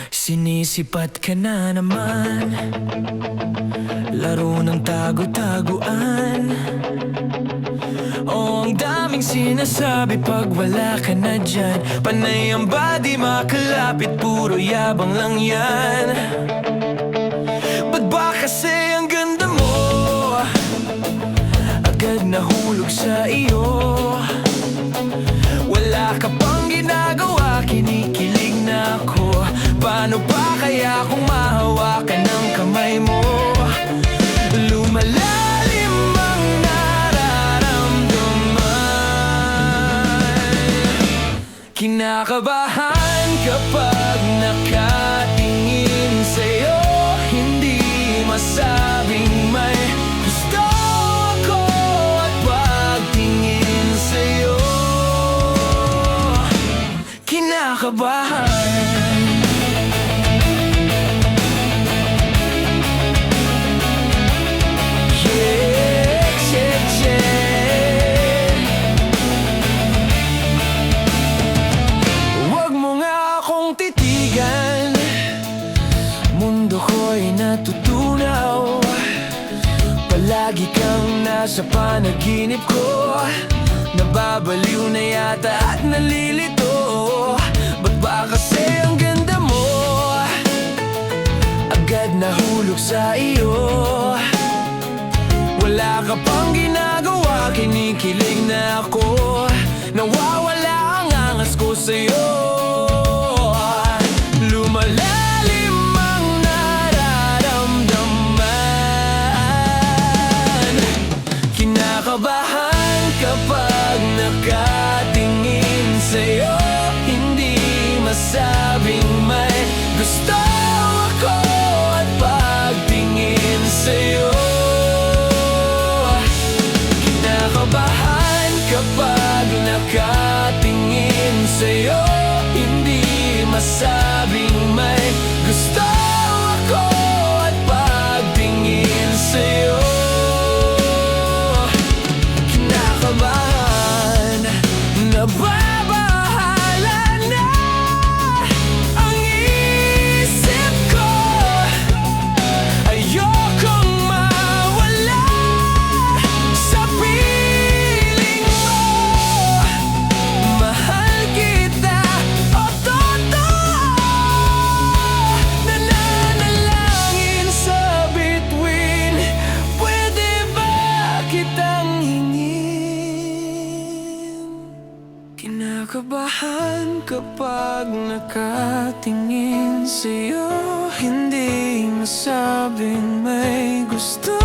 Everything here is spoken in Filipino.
Sinisipat ka na naman, laro ng tago-taguan. Oh, ang daming sinasabi pag wala ka na dyan. Panay ang body makalapit, puro yabang lang yan. Ba't ba kasi ang ganda mo agad nahulog sa iyo? Wala ka pang ginagawa, kinikilig na ako. Paano ba kaya kung mahawakan ng kamay mo? Lumalalim ang nararamdaman. Kinakabahan kapag nakatingin sa'yo. Hindi masabing may gusto ako at pagtingin sa'yo. Kinakabahan. Mundo ko'y natutunaw, palagi kang nasa panaginip ko. Nababaliw na yata at nalilito. Ba't ba kasi ang ganda mo agad nahulog sa iyo? Wala ka pang ginagawa, kinikilig na ako. Nawawala ang angas ko sa'yo. Lumalalim ang nararamdaman. Kinakabahan kapag nakatingin sa'yo. Hindi masabing may gusto ako at pagtingin sa'yo. Kinakabahan kapag nakatingin sa'yo. Hindi masabing may gusto ako at pagtingin sa'yo. Kinakabahan, nababahala na ang isip ko. Ayokong mawala sa piling mo. Mahal kita, o totoo. Nananalangin sa bituin. Pwede ba kitang hingin? Kinakabahan kapag nakatingin sa'yo. Hindi masabing may gusto